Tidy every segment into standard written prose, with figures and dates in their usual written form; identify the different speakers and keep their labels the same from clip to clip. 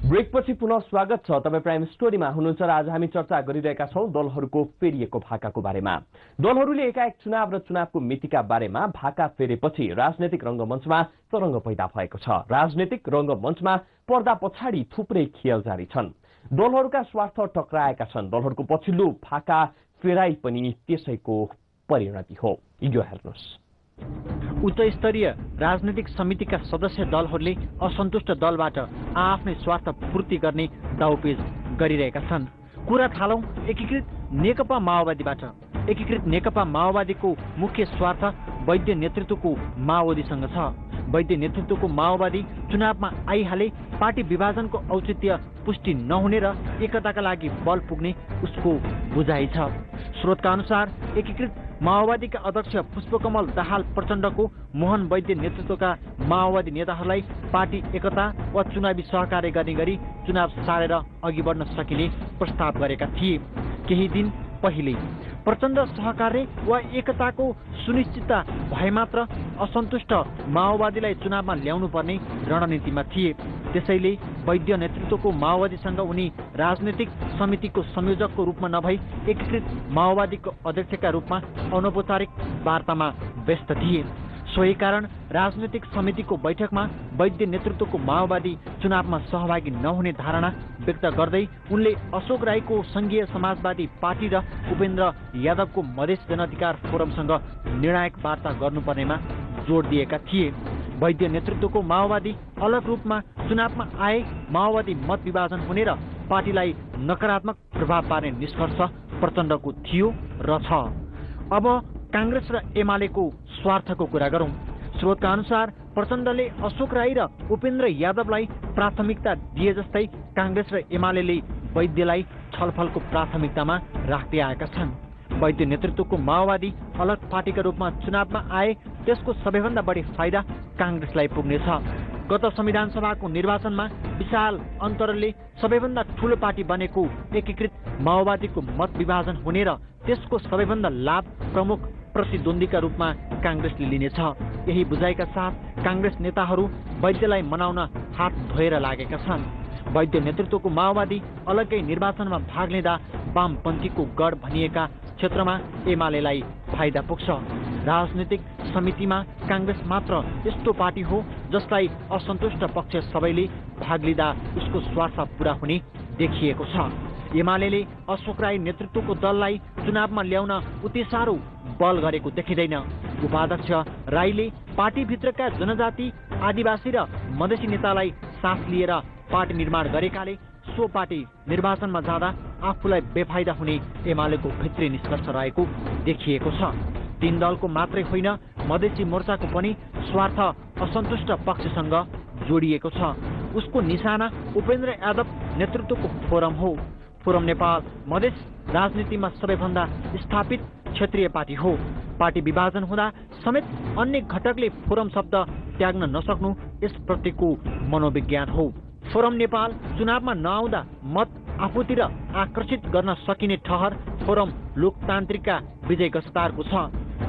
Speaker 1: ब्रेकपछि पुनः स्वागत छ। तपाईं प्राइम स्टोरीमा हुनुहुन्छ र आज हामी चर्चा गरिरहेका छौं दलहरूको फेरिएको भाकाको बारेमा। दलहरूले एकाएक चुनाव र चुनावको मितिका बारेमा भाका फेरेपछि राजनैतिक रंगमञ्चमा तरंग पैदा भएको छ। राजनैतिक रंगमञ्चमा पर्दा पछाडि थुप्रै खेल जारी छन्। दलहरूका स्वार्थ टक्राएका छन्। दलहरूको पछिल्लो भाका फेराई पनि त्यसैको परिणति हो। यो हेर्नुस्।
Speaker 2: उच्च स्तरीय राजनीतिक समितिका सदस्य दलहरूले असन्तुष्ट दलबाट आफ्नै स्वार्थ पूर्ति गर्ने दाउपेच गरिरहेका छन्। कुरा थालौं एकीकृत नेकपा माओवादीबाट। एकीकृत नेकपा माओवादीको मुख्य स्वार्थ वैद्य नेतृत्वको माओवादीसँग छ। वैद्य नेतृत्वको माओवादी चुनावमा आइहाले पार्टी विभाजनको औचित्य पुष्टि नहुने र एकताका लागि बल पुग्ने उसको बुझाइ छ। स्रोतका अनुसार एकीकृत माओवादीका अध्यक्ष पुष्पकमल दाहाल प्रचण्डको मोहन वैद्य नेतृत्वका माओवादी नेताहरूलाई पार्टी एकता वा चुनावी सहकार्य गर्ने गरी चुनाव सारेर अघि बढ्न सकिने प्रस्ताव गरेका थिए। केही दिन पहिले प्रचण्ड सहकार्य वा एकताको सुनिश्चितता भए मात्र असन्तुष्ट माओवादीलाई चुनावमा ल्याउनु पर्ने रणनीतिमा थिए। त्यसैले वैद्य नेतृत्वको माओवादीसँग उनी राजनीतिक समितिको संयोजकको रूपमा नभई एकीकृत माओवादीको अध्यक्षका रूपमा अनौपचारिक वार्तामा व्यस्त थिए। सोही कारण राजनीतिक समितिको बैठकमा वैद्य नेतृत्वको माओवादी चुनावमा सहभागी नहुने धारणा व्यक्त गर्दै उनले अशोक राईको संघीय समाजवादी पार्टी र उपेन्द्र यादवको मधेस जनअधिकार फोरमसँग निर्णायक वार्ता गर्नुपर्नेमा जोड दिएका थिए। वैद्य नेतृत्वको माओवादी अलग रूपमा चुनावमा आए माओवादी मत विभाजन हुने र पार्टीलाई नकारात्मक प्रभाव पार्ने निष्कर्ष प्रचण्डको थियो र छ। अब कांग्रेस र एमालेको स्वार्थको कुरा गरौं। स्रोतका अनुसार प्रचण्डले अशोक राई र उपेन्द्र यादवलाई प्राथमिकता दिए जस्तै कांग्रेस र एमालेले वैद्यलाई छलफलको प्राथमिकतामा राख्दै आएका छन्। वैद्य नेतृत्वको माओवादी अलग पार्टीका रूपमा चुनावमा आए त्यसको सबैभन्दा बढी फाइदा कांग्रेसलाई पुग्नेछ। गत संविधान सभाको निर्वाचनमा विशाल अन्तरले सबैभन्दा ठूलो पार्टी बनेको एकीकृत माओवादीको मत विभाजन हुने र त्यसको सबैभन्दा लाभ प्रमुख प्रतिद्वन्द्वीका रूपमा कांग्रेसले लिनेछ। यही बुझाइका साथ कांग्रेस नेताहरू वैद्यलाई मनाउन हात धोएर लागेका छन्। वैद्य नेतृत्वको माओवादी अलग्गै निर्वाचनमा भाग लिँदा वामपन्थीको गढ भनिएका क्षेत्रमा एमालेलाई फाइदा पुग्छ। राजनीतिक समितिमा कांग्रेस मात्र यस्तो पार्टी हो जसलाई असन्तुष्ट पक्ष सबैले भाग लिँदा उसको स्वार्थ पूरा हुने देखिएको छ। एमालेले अशोक राई नेतृत्वको दललाई चुनावमा ल्याउन उति साह्रो बल गरेको देखिँदैन। उपाध्यक्ष राईले पार्टीभित्रका जनजाति आदिवासी र मधेसी नेतालाई साथ लिएर पार्टी निर्माण गरेकाले सो पार्टी निर्वाचनमा जाँदा आफूलाई बेफाइदा हुने एमालेको भित्री निष्कर्ष रहेको देखिएको छ। तीन दलको मात्रै होइन मधेसी मोर्चाको पनि स्वार्थ असन्तुष्ट पक्षसँग जोडिएको छ। उसको निशाना उपेन्द्र यादव नेतृत्वको फोरम हो। फोरम नेपाल मधेस राजनीतिमा सबैभन्दा स्थापित क्षेत्रीय पार्टी हो। पार्टी विभाजन हुँदा समेत अन्य घटकले फोरम शब्द त्याग्न नसक्नु यसप्रतिको मनोविज्ञान हो। फोरम नेपाल चुनावमा नआउँदा मत आफूतिर आकर्षित गर्न सकिने ठहर फोरम लोकतान्त्रिकका विजय गस्तारको छ।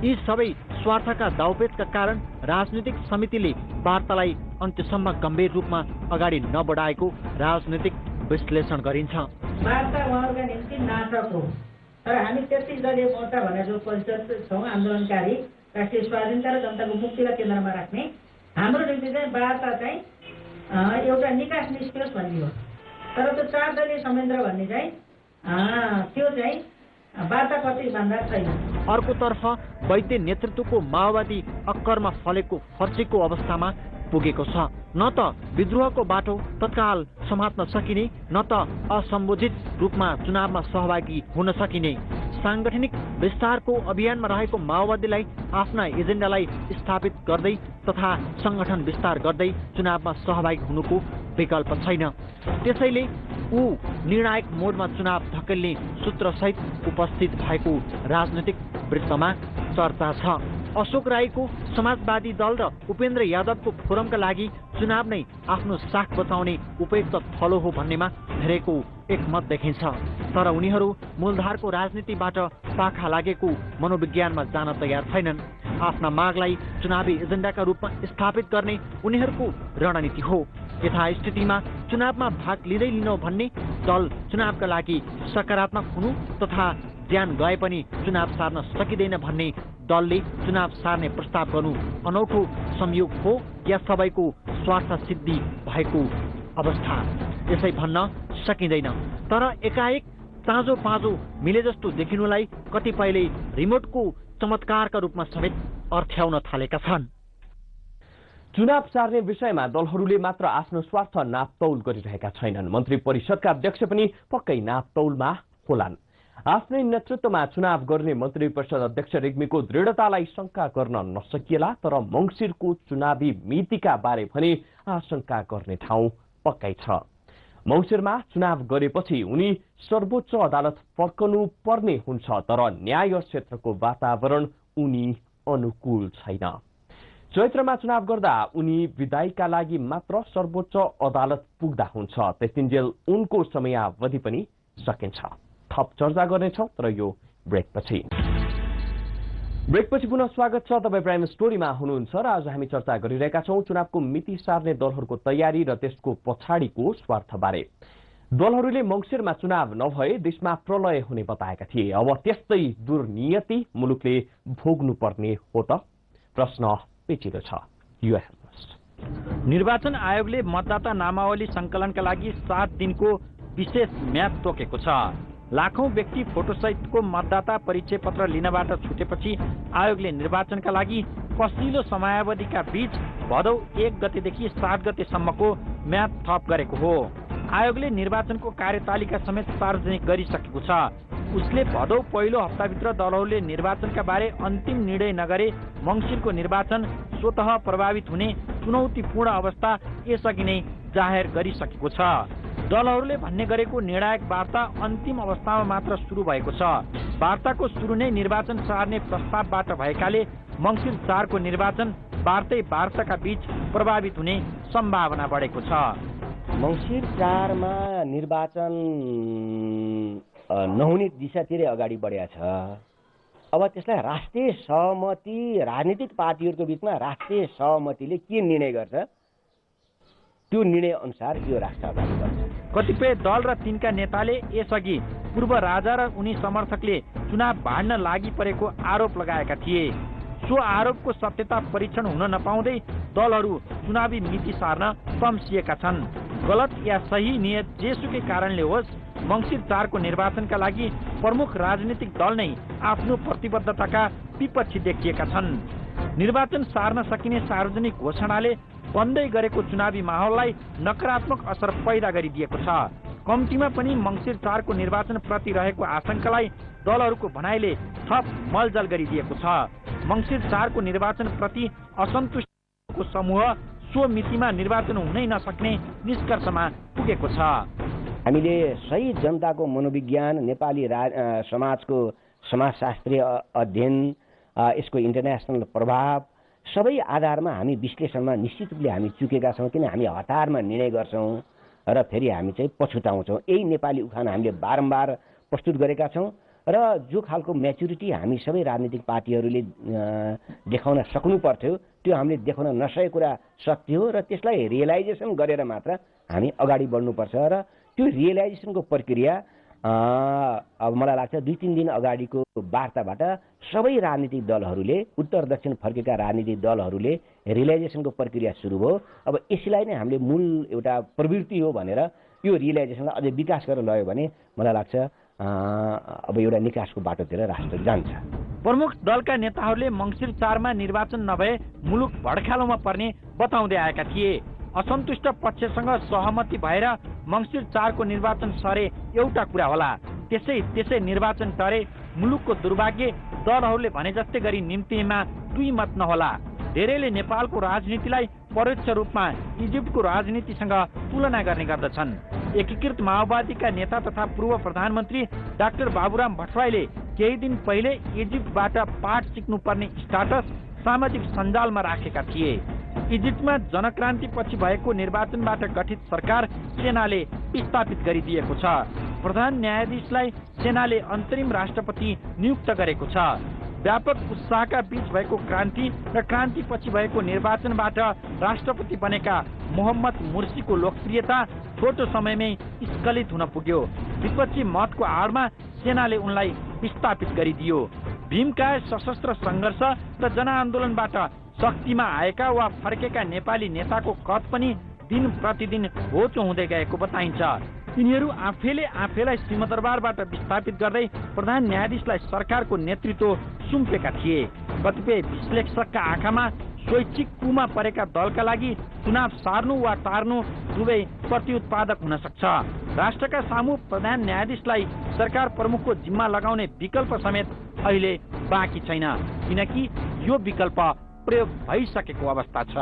Speaker 2: यी सबै स्वार्थका दाउपेचका कारण राजनीतिक समितिले वार्तालाई अन्त्यसम्म गम्भीर रूपमा अगाडि नबढाएको राजनीतिक विश्लेषण गरिन्छ।
Speaker 3: वार्ता उहाँहरूका निम्ति नाटक हो, तर हामी 33 दलीय मोर्चा भनेर जो परिषद छौँ आन्दोलनकारी राष्ट्रिय स्वाधीनता र जनताको मुक्तिलाई केन्द्रमा राख्ने हाम्रो निम्ति चाहिँ वार्ता चाहिँ एउटा निकास निष्कर्ष भन्ने हो। तर त्यो 4 दलीय संयन्त्र भन्ने चाहिँ त्यो चाहिँ वार्ता कति भन्दा छैन।
Speaker 2: अर्कोतर्फ वैद्य नेतृत्वको माओवादी अक्करमा फलेको फर्सीको अवस्थामा पुगेको छ। न त विद्रोहको बाटो तत्काल समात्न सकिने न त असम्बोधित रूपमा चुनावमा सहभागी हुन सकिने। सांगठनिक विस्तारको अभियानमा रहेको माओवादीलाई आफ्ना एजेन्डालाई स्थापित गर्दै तथा संगठन विस्तार गर्दै चुनावमा सहभागी हुनुको विकल्प छैन। त्यसैले ऊ निर्णायक मोडमा चुनाव धकेल्ने सूत्रसहित उपस्थित भएको राजनीतिक वृत्तमा चर्चा छ। अशोक राईको समाजवादी दल र उपेन्द्र यादवको फोरमका लागि चुनाव नै आफ्नो साख बचाउने उपयुक्त थलो हो भन्नेमा धेरैको एकमत देखिन्छ। तर उनीहरू मूलधारको राजनीतिबाट पाखा लागेको मनोविज्ञानमा जान तयार छैनन्। आफ्ना मागलाई चुनावी एजेन्डाका रूपमा स्थापित गर्ने उनीहरूको रणनीति हो। यथास्थितिमा चुनावमा भाग लिँदै लिनौ भन्ने, दल चुनावका लागि सकारात्मक हुनु तथा ज्यान गए पनि चुनाव सार्न सकिँदैन भन्ने दलले चुनाव सार्ने प्रस्ताव गर्नु अनौठो संयोग हो या सबैको स्वार्थ सिद्धि भएको अवस्था, यसै भन्न सकिँदैन। तर एकाएक ताजो पाँजो मिले जस्तो देखिनुलाई कतिपयले रिमोटको चमत्कारका रूपमा समेत अर्थ्याउन थालेका छन्।
Speaker 1: चुनाव सार्ने विषयमा दलहरूले मात्र आफ्नो स्वार्थ नापतौल गरिरहेका छैनन्। मन्त्री परिषदका अध्यक्ष पनि पक्कै नापतौलमा होलान्। आफ्नै नेतृत्वमा चुनाव गर्ने मन्त्री परिषद अध्यक्ष रेग्मीको दृढतालाई शंका गर्न नसकिएला, तर मंगिरको चुनावी मितिका बारे भने आशंका गर्ने ठाउँ पक्कै छ। मंगिरमा चुनाव गरेपछि उनी सर्वोच्च अदालत फर्कनु पर्ने हुन्छ, तर न्याय क्षेत्रको वातावरण उनी अनुकूल छैन। चैत्रमा चुनाव गर्दा उनी विदायका लागि मात्र सर्वोच्च अदालत पुग्दा हुन्छ, त्यसदिनजेल उनको समयावधि पनि सकिन्छ। थप चर्चा गर्नेछौँ, तर यो ब्रेकपछि पुनः स्वागत छ। तपाईँ प्राइम स्टोरीमा हुनुहुन्छ र आज हामी चर्चा गरिरहेका छौँ चुनावको मिति सार्ने दलहरूको तयारी र त्यसको पछाडिको स्वार्थबारे। दलहरूले मंगिरमा चुनाव नभए देशमा प्रलय हुने बताएका थिए। अब त्यस्तै दुर्नियति मुलुकले भोग्नुपर्ने हो त? प्रश्न पेचिलो छ। यो हेर्नुहोस्।
Speaker 4: निर्वाचन आयोगले मतदाता नामावली संकलनका लागि 7 दिनको विशेष म्याद तोकेको छ। लाखौं व्यक्ति फोटोसहितको मतदाता परिचय पत्र लिनबाट छुटेपछि आयोगले निर्वाचनका लागि पछिल्लो समयावधिका बीच भदौ 1 गतेदेखि 7 गतेसम्मको म्याद थप गरेको हो। आयोगले निर्वाचनको कार्यतालिका समेत सार्वजनिक गरिसकेको छ। उसले भदौ पहिलो हप्ताभित्र दलहरूले निर्वाचनका बारे अन्तिम निर्णय नगरे मंगिरको निर्वाचन स्वतः प्रभावित हुने चुनौतीपूर्ण अवस्था यसअघि नै जाहेर गरिसकेको छ। दलहरूले भन्ने गरेको निर्णायक वार्ता अन्तिम अवस्थामा मात्र सुरु भएको छ। वार्ताको सुरु नै निर्वाचन सार्ने प्रस्तावबाट भएकाले मंगिर 4 को निर्वाचन वार्ताका बीच प्रभावित हुने सम्भावना बढेको छ।
Speaker 5: मंगिर 4 मा निर्वाचन नहुने दिशातिर अगाडि बढेको छ। अब त्यसलाई राष्ट्रिय सहमति, राजनीतिक पार्टीहरूको बीचमा राष्ट्रिय सहमतिले के निर्णय गर्छ त्यो निर्णय अनुसार यो राष्ट्र अगाडि बढ्छ।
Speaker 4: कतिपय दल र तिनका नेताले यसअघि पूर्व राजा र उनी समर्थकले चुनाव भाड्न लागि परेको आरोप लगाएका थिए। सो आरोपको सत्यता परीक्षण हुन नपाउँदै दलहरू चुनावी मिति सार्न तम्सिएका छन्। गलत या सही नियत जेसुकै कारणले होस्, मंगिर 4 को निर्वाचनका लागि प्रमुख राजनीतिक दल नै आफ्नो प्रतिबद्धताका विपक्षी देखिएका छन्। निर्वाचन सार्न सकिने सार्वजनिक घोषणाले बन्दै गरेको चुनावी माहौललाई नकारात्मक असर पैदा गरिदिएको छ। कम्तीमा पनि मंगिर 4 को निर्वाचन प्रति रहेको आशंकालाई दलहरूको भनाइले थप मलजल गरिदिएको छ। मंगिर 4 को निर्वाचन प्रति असन्तुष्टको समूह सो मितिमा निर्वाचन हुनै नसक्ने निष्कर्षमा पुगेको छ।
Speaker 5: हामीले सही जनताको मनोविज्ञान, नेपाली समाजको समाजशास्त्रीय अध्ययन, यसको इन्टरनेसनल प्रभाव सबै आधारमा हामी विश्लेषणमा निश्चित रूपले हामी चुकेका छौँ। किन हामी हतारमा निर्णय गर्छौँ र फेरि हामी चाहिँ पछुताउँछौँ। यही नेपाली उखान हामीले बारम्बार प्रस्तुत गरेका छौँ र जो खालको म्याच्युरिटी हामी सबै राजनीतिक पार्टीहरूले देखाउन सक्नु पर्थ्यो त्यो हामीले देखाउन नसकेको कुरा सत्य हो र त्यसलाई रियलाइजेसन गरेर मात्र हामी अगाडि बढ्नुपर्छ। र त्यो रियलाइजेसनको प्रक्रिया अब मलाई लाग्छ 2-3 दिन अगाडिको वार्ताबाट सबै राजनीतिक दलहरूले, उत्तर दक्षिण फर्केका राजनीतिक दलहरूले रियलाइजेसनको प्रक्रिया सुरु भयो। अब यसलाई नै हामीले मूल एउटा प्रवृत्ति हो भनेर यो रियलाइजेसनलाई अझै विकास गरेर लयो भने मलाई लाग्छ अब एउटा निकासको बाटोतिर राष्ट्र जान्छ।
Speaker 4: प्रमुख दलका नेताहरूले मंगिर 4 मा निर्वाचन नभए मुलुक भड्खालोमा पर्ने बताउँदै आएका थिए। असन्तुष्ट पक्षसँग सहमति भएर मंगिर 4 को निर्वाचन सरे एउटा कुरा होला, त्यसै निर्वाचन टरे मुलुकको दुर्भाग्य दलहरूले भने जस्तै गरी निम्तिमा दुई मत नहोला। धेरैले नेपालको राजनीतिलाई परोक्ष रूपमा इजिप्टको राजनीतिसँग तुलना गर्ने गर्दछन्। एकीकृत माओवादीका नेता तथा पूर्व प्रधानमन्त्री डाक्टर बाबुराम भट्टराईले केही दिन पहिले इजिप्टबाट पाठ सिक्नुपर्ने स्टाटस सामाजिक सञ्जालमा राखेका थिए। इजिप्टमा जनक्रान्तिपछि भएको निर्वाचनबाट गठित सरकार सेनाले विस्थापित गरिदिएको छ। प्रधान न्यायाधीशलाई सेनाले अन्तरिम राष्ट्रपति नियुक्त गरेको छ। व्यापक उत्साहका बीच भएको क्रान्ति र क्रान्तिपछि भएको निर्वाचनबाट राष्ट्रपति बनेका मोहम्मद मुर्सीको लोकप्रियता छोटो समयमै स्खलित हुन पुग्यो। विपक्षी मतको आडमा सेनाले उनलाई विस्थापित गरिदियो। भीमकाय सशस्त्र सङ्घर्ष र जनआन्दोलनबाट शक्तिमा आएका वा फर्केका नेपाली नेताको कद पनि दिन प्रतिदिन होचो हुँदै गएको बताइन्छ। यिनीहरू आफैलाई सिंहदरबारबाट विस्थापित गर्दै प्रधान न्यायाधीशलाई सरकारको नेतृत्व सुम्पेका थिए। कतिपय विश्लेषकका आँखामा स्वैच्छिक कुमा परेका दलका लागि चुनाव सार्नु वा टार्नु दुवै प्रतिउत्पादक हुन सक्छ। राष्ट्रका सामु प्रधान न्यायाधीशलाई सरकार प्रमुखको जिम्मा लगाउने विकल्प समेत अहिले बाँकी छैन, किनकि यो विकल्प प्रयोग भइसकेको अवस्था छ।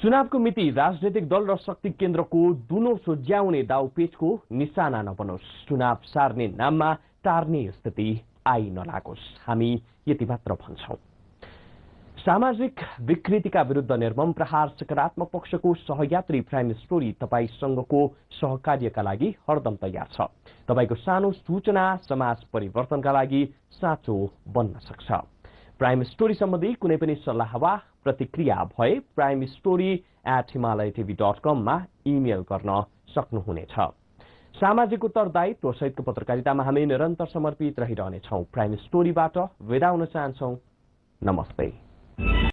Speaker 1: चुनावको मिति राजनैतिक दल र शक्ति केन्द्रको दुनो सोझ्याउने दाउपेचको निशाना नबनोस्, चुनाव सार्ने नाममा टार्ने स्थिति आइ नलागोस्, हामी यति मात्र भन्छौं। सामाजिक विकृतिका विरुद्ध निर्मम प्रहार सकारात्मक पक्षको सहयात्री प्राइम स्टोरी तपाईसँगको सहकार्यका लागि हरदम तयार छ। तपाईको सानो सूचना समाज परिवर्तनका लागि साँचो बन्न सक्छ। प्राइम स्टोरी सम्बन्धी कुनै पनि सल्लाह वा प्रतिक्रिया भए primestory@himalayatv.com मा इमेल गर्न सक्नुहुनेछ। सामाजिक उत्तरदायित्व सहितको पत्रकारितामा हामी निरन्तर समर्पित रहिरहनेछौँ। प्राइम स्टोरीबाट विदा हुन चाहन्छौँ। नमस्ते।